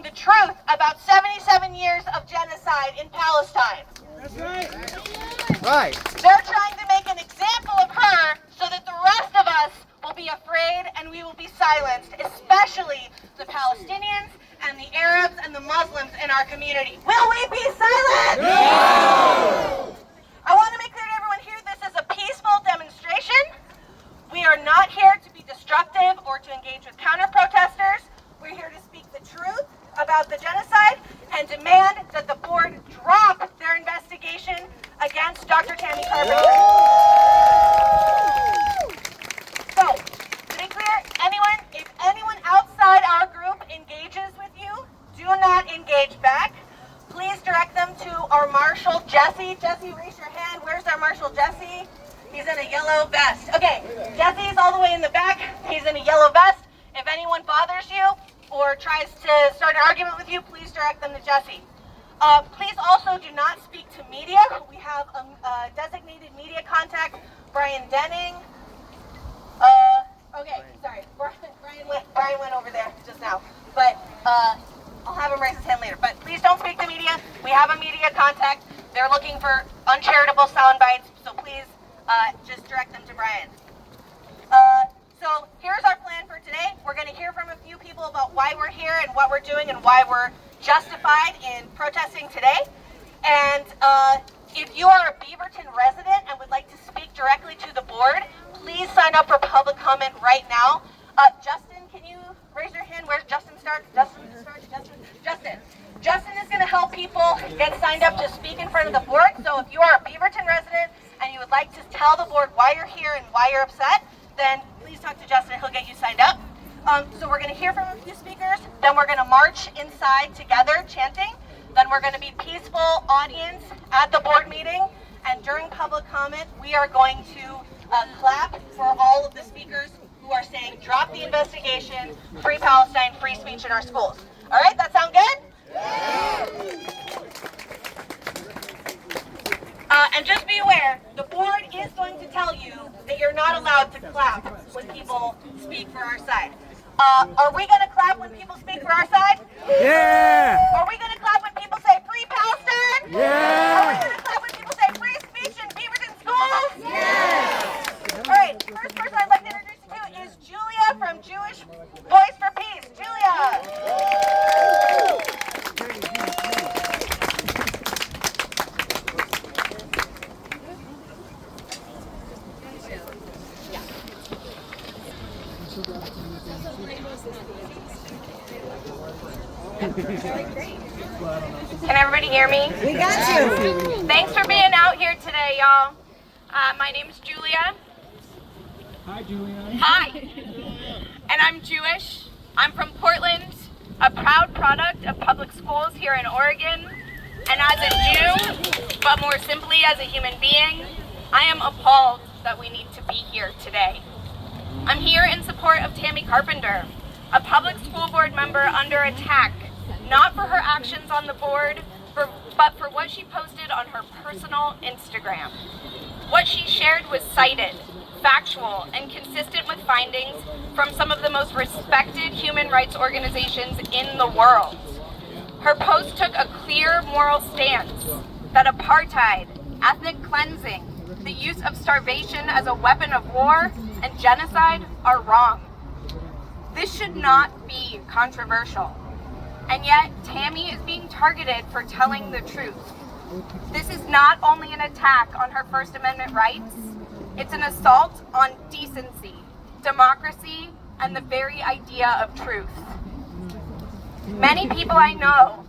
the truth about 77 years of genocide in Palestine. That's right. Right. They're trying to make an example of her so that the rest of us will be afraid and we will be silenced, especially the Palestinians and the Arabs and the Muslims in our community. Will we be silent? No! I want to make clear to everyone here, this is a peaceful demonstration. We are not here to be destructive or to engage with counter-protesters. We're here to speak the truth about the genocide and demand that the board drop their investigation against Dr. Tammy Carpenter. So, to be clear, if anyone outside our group engages with you, do not engage back. Please direct them to our Marshal, Jesse. Jesse, raise your hand. Where's our Marshal, Jesse? He's in a yellow vest. Okay, Jesse's all the way in the back. He's in a yellow vest. If anyone bothers you or tries to start an argument with you, please direct them to Jesse. Please also do not speak to media. We have a designated media contact, Brian Denning. Okay, sorry, Brian went over there just now, but I'll have him raise his hand later. But please don't speak to media. We have a media contact. They're looking for uncharitable sound bites, so please just direct them to Brian. So here's our plan for today. We're going to hear from a few people about why we're here and what we're doing and why we're justified in protesting today. And if you are a Beaverton resident and would like to speak directly to the board, please sign up for public comment right now. Justin, can you raise your hand? Where's Justin Stark? Justin is going to help people get signed up to speak in front of the board. So if you are a Beaverton resident and you would like to tell the board why you're here and why you're upset, then please talk to Justin. He'll get you signed up. So we're going to hear from a few speakers. Then we're going to march inside together chanting. Then we're going to be peaceful audience at the board meeting. And during public comment, we are going to clap for all of the speakers who are saying, drop the investigation, free Palestine, free speech in our schools. All right, that sound good? Yeah. And just be aware, the board is going to tell you that you're not allowed to clap when people speak for our side. Are we going to clap when people speak for our side? Yeah! Are we going to clap when people say free Palestine? Yeah! Are we going to clap when people say free speech in Beaverton schools? Yeah! All right, first person I'd like to introduce you to is Julia from Jewish Voice for Peace. Julia! Can everybody hear me? We got you. Thanks for being out here today, y'all. My name's Julia. Hi, Julia. Hi. And I'm Jewish. I'm from Portland, a proud product of public schools here in Oregon. And as a Jew, but more simply as a human being, I am appalled that we need to be here today. I'm here in support of Tammy Carpenter, a public school board member under attack, not for her actions on the board, but for what she posted on her personal Instagram. What she shared was cited, factual, and consistent with findings from some of the most respected human rights organizations in the world. Her post took a clear moral stance that apartheid, ethnic cleansing, the use of starvation as a weapon of war, and genocide are wrong. This should not be controversial. And yet, Tammy is being targeted for telling the truth. This is not only an attack on her First Amendment rights, it's an assault on decency, democracy, and the very idea of truth. Many people I know...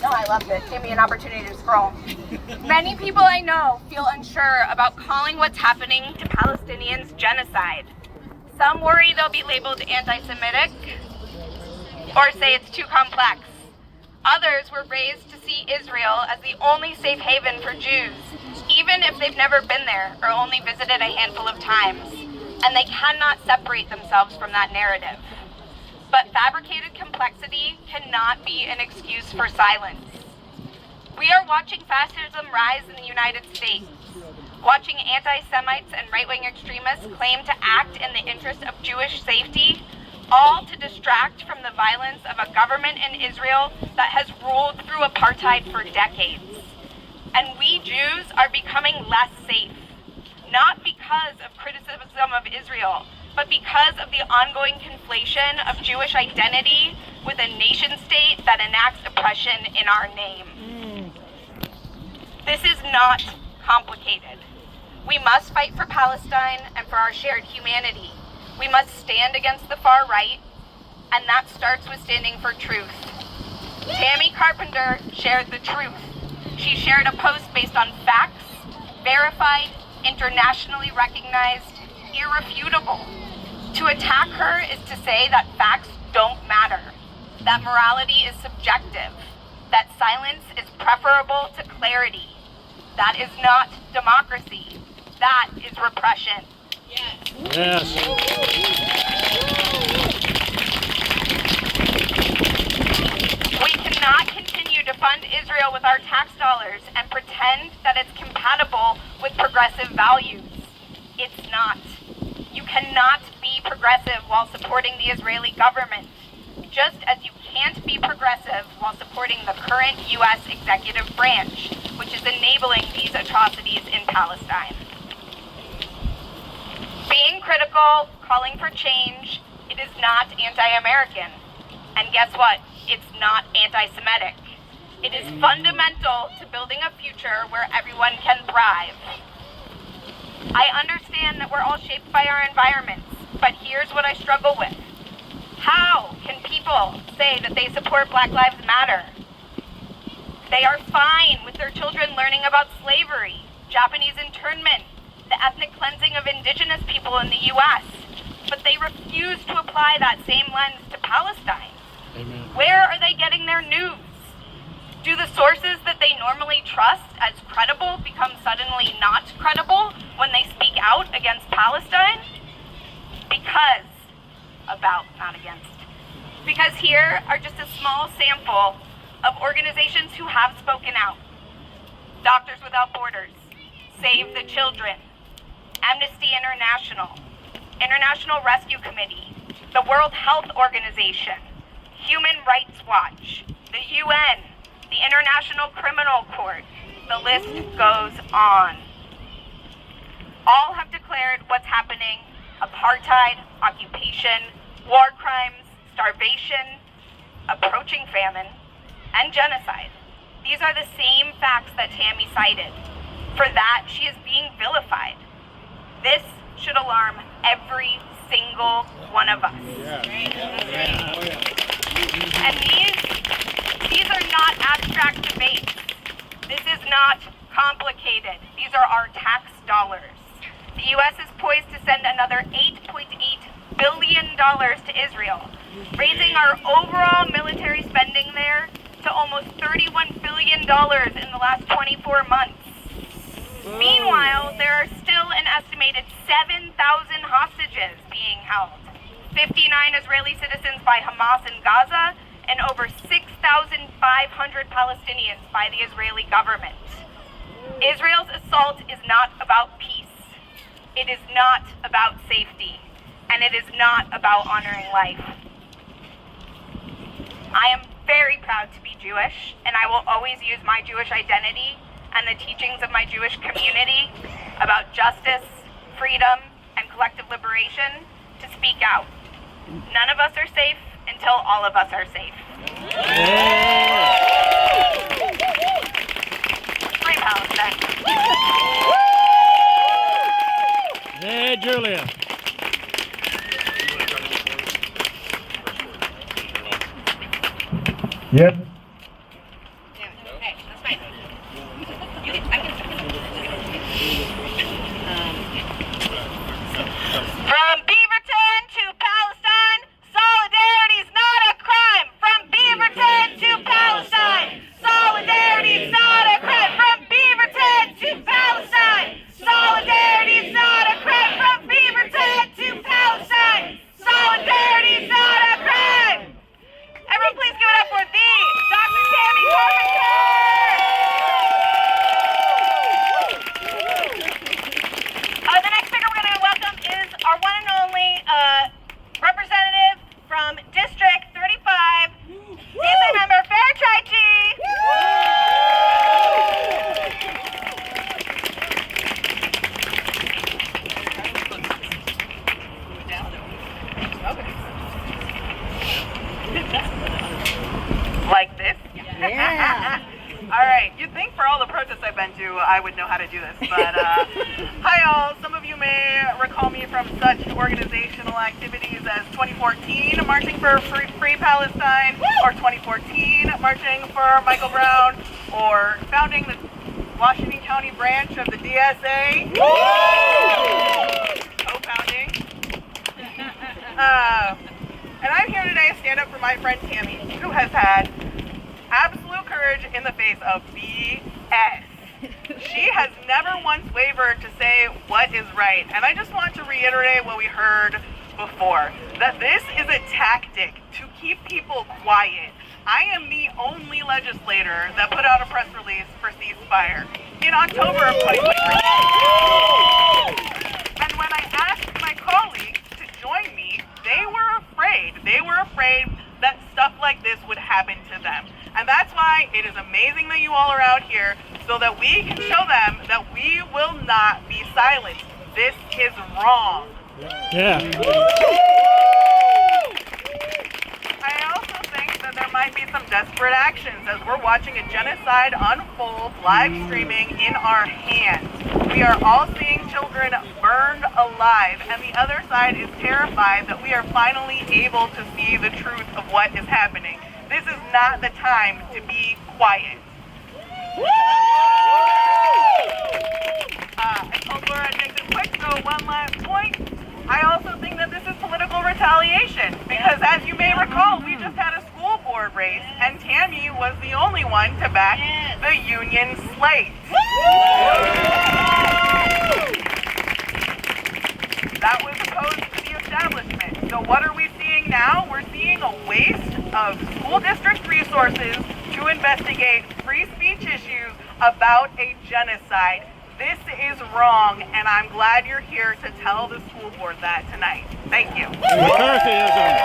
No, I loved it. Gave me an opportunity to scroll. Many people I know feel unsure about calling what's happening to Palestinians genocide. Some worry they'll be labeled anti-Semitic or say it's too complex. Others were raised to see Israel as the only safe haven for Jews, even if they've never been there or only visited a handful of times, and they cannot separate themselves from that narrative. But fabricated complexity cannot be an excuse for silence. We are watching fascism rise in the United States. Watching anti-Semites and right-wing extremists claim to act in the interest of Jewish safety, all to distract from the violence of a government in Israel that has ruled through apartheid for decades. And we Jews are becoming less safe, not because of criticism of Israel, but because of the ongoing conflation of Jewish identity with a nation state that enacts oppression in our name. This is not complicated. We must fight for Palestine and for our shared humanity. We must stand against the far right, and that starts with standing for truth. Tammy Carpenter shared the truth. She shared a post based on facts, verified, internationally recognized, irrefutable. To attack her is to say that facts don't matter, that morality is subjective, that silence is preferable to clarity. That is not democracy. That is repression. Yes. We cannot continue to fund Israel with our tax dollars and pretend that it's compatible with progressive values. It's not. You cannot be progressive while supporting the Israeli government, just as you can't be progressive while supporting the current U.S. executive branch, which is enabling these atrocities in Palestine. Being critical, calling for change, it is not anti-American. And guess what? It's not anti-Semitic. It is fundamental to building a future where everyone can thrive. I understand that we're all shaped by our environments, but here's what I struggle with. How can people say that they support Black Lives Matter? They are fine with their children learning about slavery, Japanese internment, the ethnic cleansing of indigenous people in the U.S., but they refuse to apply that same lens to Palestine. Amen. Where are they getting their news? Do the sources that they normally trust as credible become suddenly not credible when they speak out against Palestine? Because here are just a small sample of organizations who have spoken out. Doctors Without Borders, Save the Children, Amnesty International, International Rescue Committee, the World Health Organization, Human Rights Watch, the UN, the International Criminal Court. The list goes on. All have declared what's happening: apartheid, occupation, war crimes, starvation, approaching famine, and genocide. These are the same facts that Tammy cited. For that, she is being vilified. This should alarm every single one of us. And these are not abstract debates. This is not complicated. These are our tax dollars. The U.S. is poised to send another $8.8 billion to Israel, raising our overall military spending there to almost $31 billion in the last 24 months. Meanwhile, there are still an estimated 7,000 hostages being held, 59 Israeli citizens by Hamas in Gaza, and over 6,500 Palestinians by the Israeli government. Israel's assault is not about peace. It is not about safety, and it is not about honoring life. I am very proud to be Jewish, and I will always use my Jewish identity and the teachings of my Jewish community about justice, freedom, and collective liberation to speak out. None of us are safe until all of us are safe. Free Palestine. Hey, Julia. Yep. Okay, that's fine. From Beaverton to Palestine, solidarity is not a crime. From Beaverton to Palestine, solidarity is not a crime. From Beaverton to Palestine, solidarity is not a crime. From Beaverton to Palestine, solidarity is not a crime. Everyone please give it up for the Dr. Tammy Carpenter! right, you'd think for all the protests I've been to, I would know how to do this, but hi all. Some of you may recall me from such organizational activities as 2014, marching for free Palestine, or 2014, marching for Michael Brown, or founding the Washington County branch of the DSA, co-founding. And I'm here today to stand up for my friend Tammy, who has had absolute courage in the face of BS. She has never once wavered to say what is right. And I just want to reiterate what we heard before, that this is a tactic to keep people quiet. I am the only legislator that put out a press release for ceasefire in October of 2023. And when I asked my colleagues to join me, they were afraid. They were afraid that stuff like this would happen to them. And that's why it is amazing that you all are out here, so that we can show them that we will not be silenced. This is wrong. Yeah. I also think that there might be some desperate actions as we're watching a genocide unfold live streaming in our hands. We are all seeing children burned alive, and the other side is terrified that we are finally able to see the truth of what is happening. This is not the time to be quiet. I told Laura I'd make this quick, so one last point. I also think that this is political retaliation, because as you may recall, we just had a school board race, and Tammy was the only one to back the union slate. That was opposed to the establishment. So what are we seeing now? We're seeing a waste of school district resources to investigate free speech issues about a genocide. This is wrong, and I'm glad you're here to tell the school board that tonight. Thank you. McCarthyism.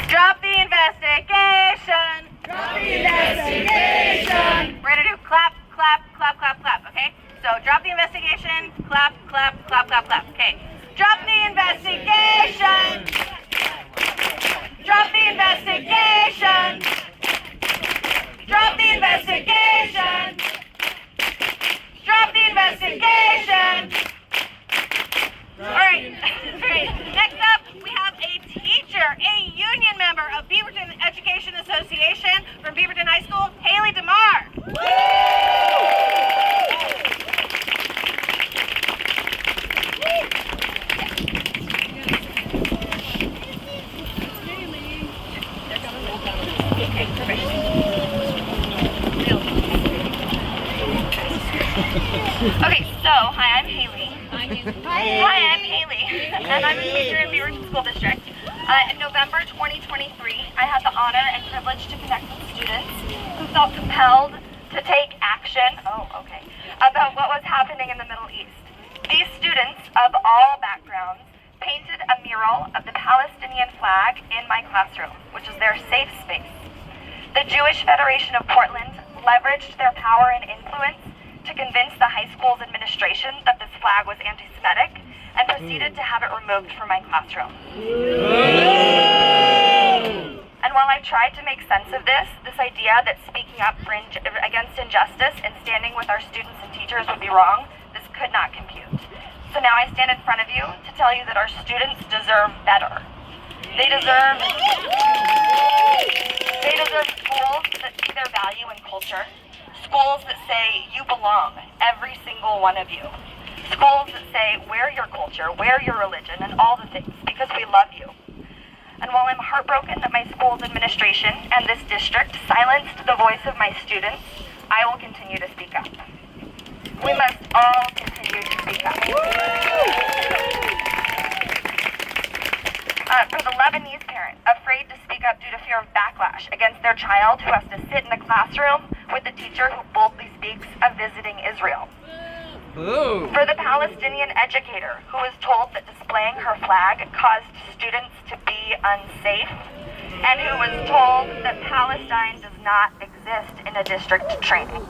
Drop the investigation. Drop the investigation. We're gonna do clap, clap, clap, clap, clap, okay? So drop the investigation, clap, clap, clap, clap, clap, okay? Drop the investigation. Drop the investigation. Drop the investigation. Drop the investigation. All right. Next up, we have a teacher, a union member of Beaverton Education Association from Beaverton High School, Haley DeMar. Okay, so hi, I'm Haley. Hi, I'm Haley, and I'm a teacher in Beaverton School District. In November 2023, I had the honor and privilege to connect with students who felt compelled to take action, about what was happening in the Middle East. These students of all backgrounds painted a mural of the Palestinian flag in my classroom, which is their safe space. The Jewish Federation of Portland leveraged their power and influence to convince the high school's administration that this flag was anti-Semitic, and proceeded to have it removed from my classroom. And while I tried to make sense of this idea that speaking up against injustice and standing with our students and teachers would be wrong, this could not compute. So now I stand in front of you to tell you that our students deserve better. They deserve schools that see their value in culture. Schools that say you belong, every single one of you. Schools that say wear your culture, wear your religion, and all the things, because we love you. And while I'm heartbroken that my school's administration and this district silenced the voice of my students, I will continue to speak up. We must all continue to speak up. For the Lebanese parent afraid to speak up due to fear of backlash against their child who has to sit in the classroom with the teacher who boldly speaks of visiting Israel. Ooh. For the Palestinian educator who was told that displaying her flag caused students to be unsafe, and who was told that Palestine does not exist in a district training.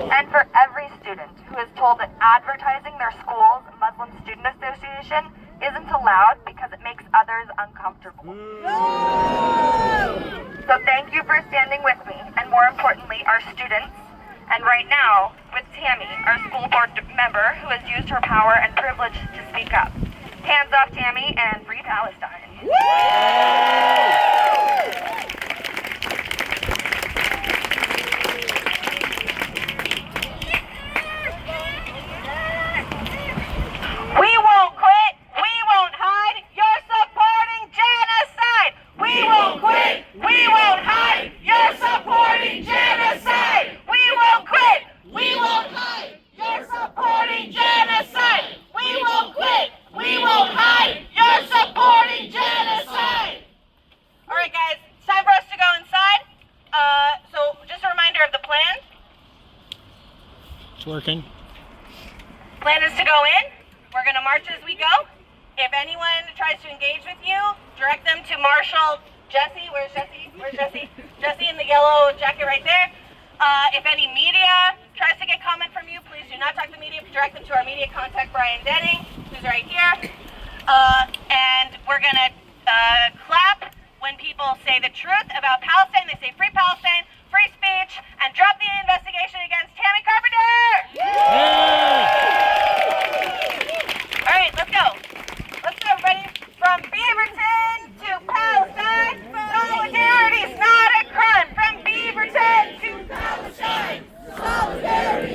And for every student who is told that advertising their school's Muslim Student Association isn't allowed because it makes others uncomfortable. So thank you for standing with me, and more importantly, our students, and right now, with Tammy, our school board member who has used her power and privilege to speak up. Hands off Tammy and free Palestine. We won't quit, we won't hide, you're supporting genocide! We won't quit, we won't hide, you're supporting genocide! We won't quit, we won't hide, you're supporting genocide! We won't quit, we won't hide, you're supporting genocide! Alright guys, it's time for us to go inside. So just a reminder of the plan. It's working. Plan is to go in. We're going to march as we go. If anyone tries to engage with you, direct them to Marshal Jesse. Where's Jesse? Where's Jesse? Jesse in the yellow jacket right there. If any media tries to get comment from you, please do not talk to the media. Direct them to our media contact, Brian Denning, who's right here. And we're going to clap when people say the truth about Palestine. They say free Palestine, free speech, and drop the investigation against